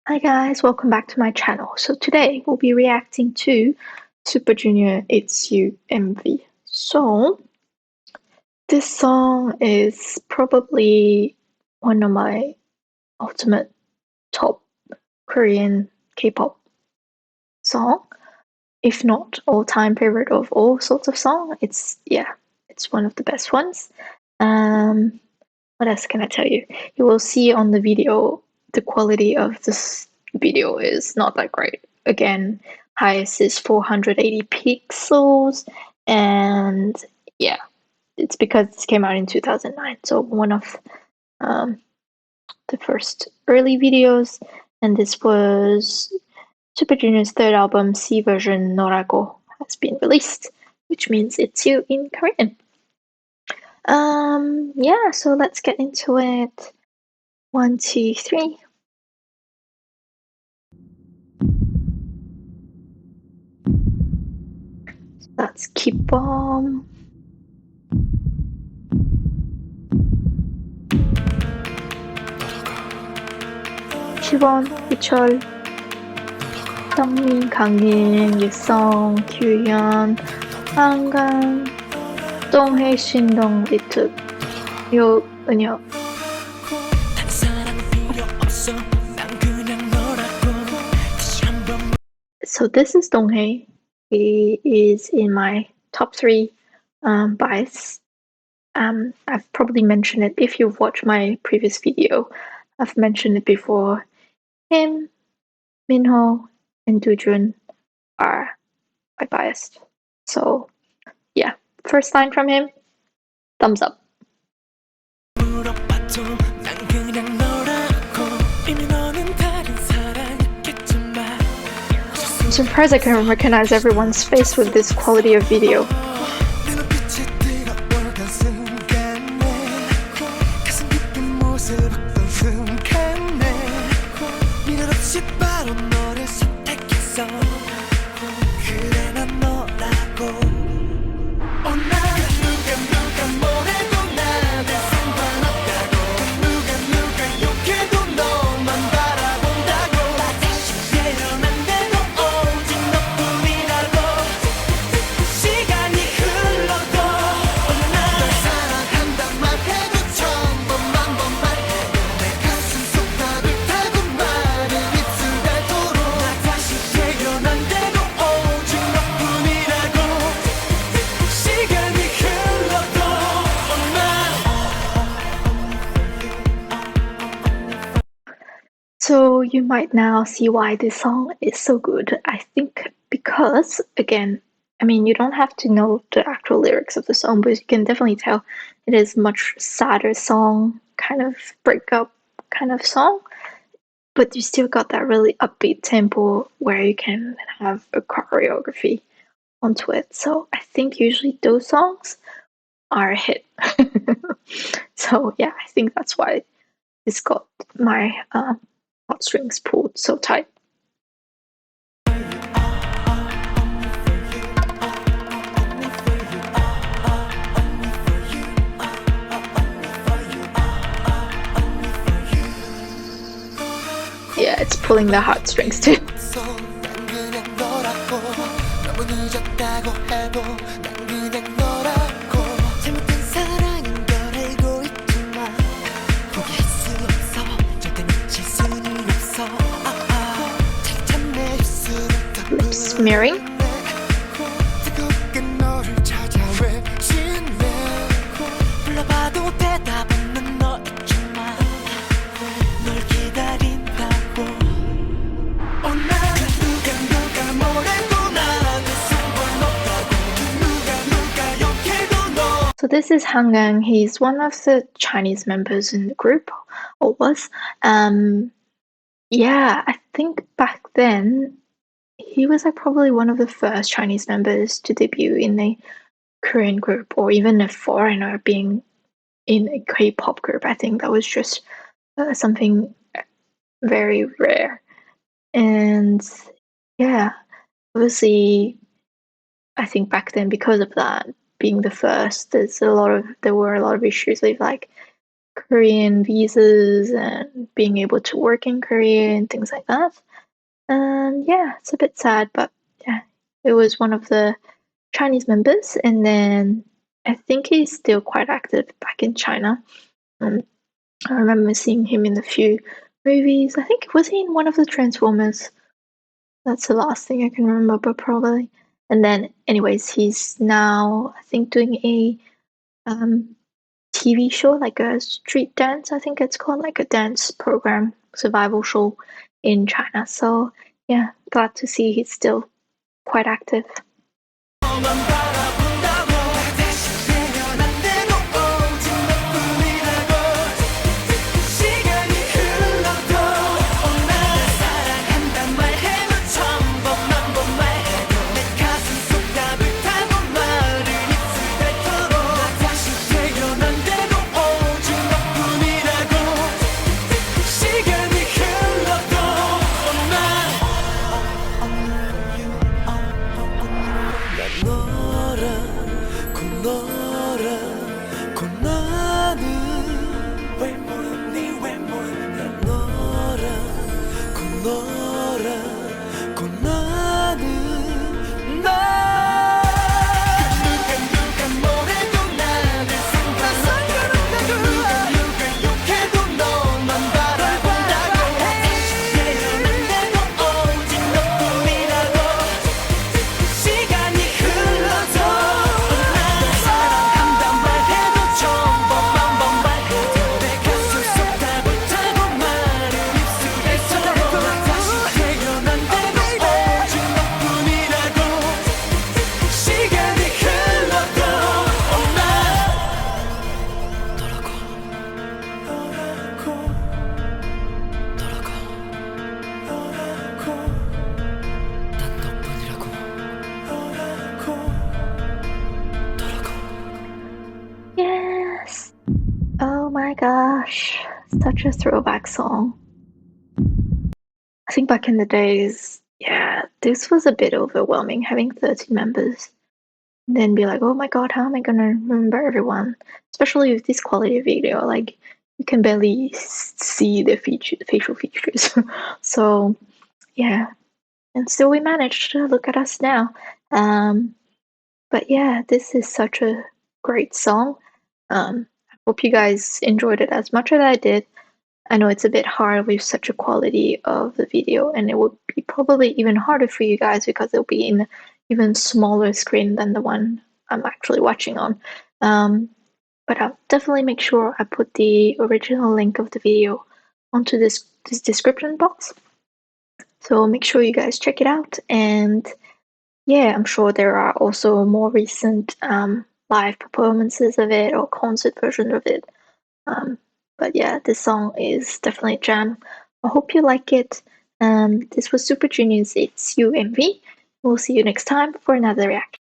Hi guys, welcome back to my channel. So today we'll be reacting to Super Junior It's You MV. So this song is probably one of my ultimate top Korean K-pop song, if not all-time favorite of all sorts of song. It's one of the best ones. Um, what else can I tell you? You will see on the video the quality of this video is not that great. Again, highest is 480 pixels, and yeah, it's because this came out in 2009, so one of um, the first early videos, and this was Super Junior's third album, C version Norago, has been released, which means it's you in Korean. Yeah, so let's get into it. 1, 2, 3. That's Keep Bomb. 시원, 희철, 성민, 강인, 유성, 규현, 한강, 동해, 신동, 리투, 요, 은혁. So this is Donghae. He is in my top 3 bias. I've probably mentioned it if you've watched my previous video. I've mentioned it before. Him, Minho, and Doojun are my biased. So yeah, first line from him, thumbs up. I'm surprised I can recognize everyone's face with this quality of video. So you might now see why this song is so good. I think because, again, I mean, you don't have to know the actual lyrics of the song, but you can definitely tell it is much sadder song, kind of breakup kind of song. But you still got that really upbeat tempo where you can have a choreography onto it. So I think usually those songs are a hit. So yeah, I think that's why this got my heartstrings pulled so tight. Yeah, it's pulling the heartstrings too. Lip smearing. So this is Hangang. He's one of the Chinese members in the group, or was. Yeah, I think back then he was like probably one of the first Chinese members to debut in a Korean group, or even a foreigner being in a K-pop group. I think that was just something very rare. And yeah, obviously, I think back then because of that being the first, there were a lot of issues with like Korean visas and being able to work in Korea and things like that. And yeah, it's a bit sad, but yeah, it was one of the Chinese members, and then I think he's still quite active back in China. Um, I remember seeing him in a few movies. I think was he in one of the Transformers? That's the last thing I can remember, probably. And then, anyways, he's now I think doing a um, TV show, like a street dance. I think it's called like a dance program, survival show in China. So yeah, glad to see he's still quite active. Yes. Oh my gosh. Such a throwback song. I think back in the days, yeah, this was a bit overwhelming having 13 members. And then be like, oh my god, how am I gonna remember everyone? Especially with this quality video, like you can barely see the facial features. So yeah, and still we managed to look at us now. But yeah, this is such a great song. I hope you guys enjoyed it as much as I did. I know it's a bit hard with such a quality of the video, and it would be probably even harder for you guys because it'll be in even smaller screen than the one I'm actually watching on. But I'll definitely make sure I put the original link of the video onto this description box. So make sure you guys check it out. And yeah, I'm sure there are also more recent live performances of it or concert version of it. But yeah, this song is definitely a jam. I hope you like it. This was Super Junior's It's You MV. We'll see you next time for another reaction.